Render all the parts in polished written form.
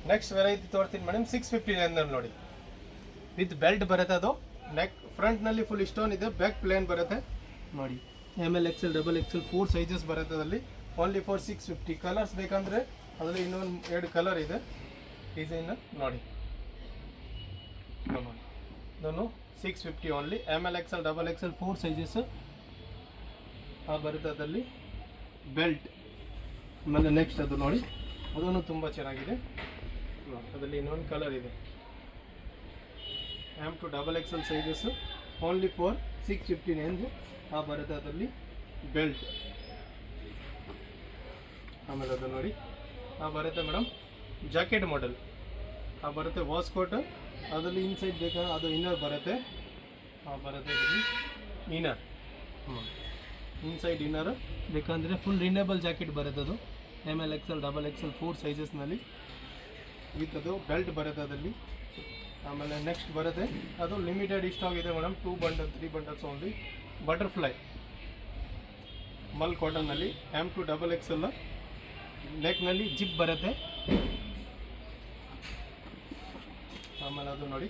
Next variety ತೋರ್ತೀನಿ madam, 650 ನೋಡಿ. With belt ಬರುತ್ತೆ, ಅದು ನೆಕ್ ಫ್ರಂಟ್ನಲ್ಲಿ ಫುಲ್ ಸ್ಟೋನ್ ಇದೆ, ಬ್ಯಾಕ್ ಪ್ಲೇನ್ ಬರುತ್ತೆ ನೋಡಿ. ML XL XXL 4 ಸೈಜಸ್ ಬರುತ್ತೆ ಅದರಲ್ಲಿ. Only for 650. ಕಲರ್ಸ್ ಬೇಕಂದರೆ ಅದರಲ್ಲಿ ಇನ್ನೊಂದು 2 ಕಲರ್ ಇದೆ ಡಿಸೈನ್ ನೋಡಿ. ಇದನ್ನು 650 only. ML XL XXL 4 sizes ಬರುತ್ತೆ ಅದರಲ್ಲಿ. ಬೆಲ್ಟ್ ಆಮೇಲೆ ನೆಕ್ಸ್ಟ್ ಅದು ನೋಡಿ, ಅದನ್ನು ತುಂಬ ಚೆನ್ನಾಗಿದೆ. ಅದರಲ್ಲಿ ಇನ್ನೊಂದು ಕಲರ್ ಇದೆ. M to XXL sizes only for 650 range ಬರುತ್ತೆ ಅದರಲ್ಲಿ. ಬೆಲ್ಟ್ ಆಮೇಲೆ ಅದು ನೋಡಿ ಬರುತ್ತೆ ಮೇಡಮ್. ಜಾಕೆಟ್ ಮಾಡೆಲ್ ಬರುತ್ತೆ. ವಾಸ್ಕೋಟ್ ಅದರಲ್ಲಿ ಇನ್ಸೈಡ್ ಬೇಕಾದ್ರೆ ಅದು ಇನ್ನರ್ ಬರುತ್ತೆ. ಬರುತ್ತೆ ಅದರಲ್ಲಿ ಇನ್ನರ್, ಇನ್ಸೈಡ್ ಇನ್ನರ್ ಬೇಕಂದರೆ ಫುಲ್ ರಿನೇಬಲ್ ಜಾಕೆಟ್ ಬರುತ್ತೆ ಅದು. ML XL XXL 4 ಸೈಜಸ್ನಲ್ಲಿ ವಿತ್ ಅದು ಬೆಲ್ಟ್ ಬರುತ್ತೆ ಅದರಲ್ಲಿ. ಆಮೇಲೆ ನೆಕ್ಸ್ಟ್ ಬರುತ್ತೆ, ಅದು ಲಿಮಿಟೆಡ್ ಸ್ಟಾಕ್ ಇದೆ madam. 2 bundle 3 bundles only. Butterfly ಮಲ್ ಕಾಟನ್ನಲ್ಲಿ M to XXL. ನೆಕ್ನಲ್ಲಿ ಜಿಪ್ ಬರುತ್ತೆ. ಆಮೇಲೆ ಅದು ನೋಡಿ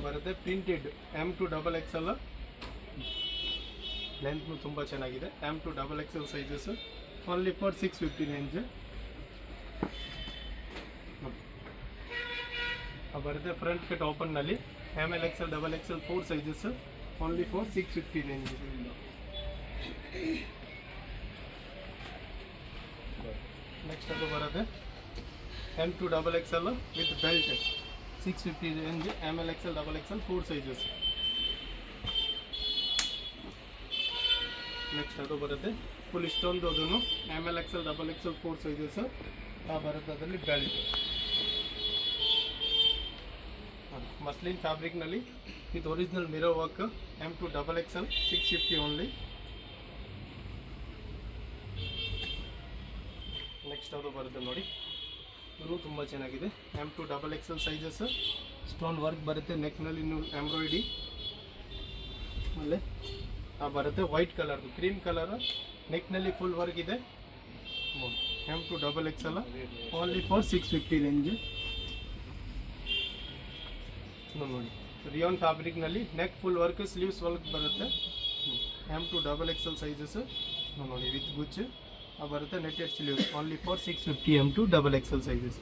ಬರುತ್ತೆ ಪ್ರಿಂಟೆಡ್ M to XXL. ಲೆಂತ್ನು ತುಂಬ ಚೆನ್ನಾಗಿದೆ. M to XXL sizes only for 650 range ಬರುತ್ತೆ. ಫ್ರಂಟ್ ಕಟ್ ಓಪನ್ನಲ್ಲಿ ML XL XXL 4 sizes only for 650 range. Next ಅದು ಬರುತ್ತೆ M to XXL with belt 650 range. ML XL XXL 4 sizes. Next ಅದು ಬರುತ್ತೆ full ಇಷ್ಟೊಂದು, ಅದನ್ನು ML XL XXL 4 ಸೈಜಸ್ ಬರುತ್ತೆ ಅದರಲ್ಲಿ. ಬೆಲ್ಟ್ ಮಸ್ಲಿನ್ ಫ್ಯಾಬ್ರಿಕ್ನಲ್ಲಿ with original mirror work. M to XXL 650 only. Next ಅದು ಬರುತ್ತೆ ನೋಡಿ, ಇದು ತುಂಬ ಚೆನ್ನಾಗಿದೆ. M to XXL sizes. Stone work ಬರುತ್ತೆ ನೆಕ್ನಲ್ಲಿ, ಇನ್ನು ಎಂಬ್ರಾಯ್ಡಿ. ಆಮೇಲೆ ಬರುತ್ತೆ ವೈಟ್ ಕಲರ್, ಕ್ರೀಮ್ ಕಲರ್, ನೆಕ್ನಲ್ಲಿ ಫುಲ್ ವರ್ಕ್ ಇದೆ. M to XXL only for 650 range ನೋಡಿ. ರಿಯಾನ್ ಫ್ಯಾಬ್ರಿಕ್ನಲ್ಲಿ neck full work, sleeves work ಬರುತ್ತೆ. M to XXL ಸೈಜಸ್ ನೋಡಿ ವಿತ್ ಗುಚ್ ಬರುತ್ತೆ. Netted sleeves only for 650 M to XXL sizes.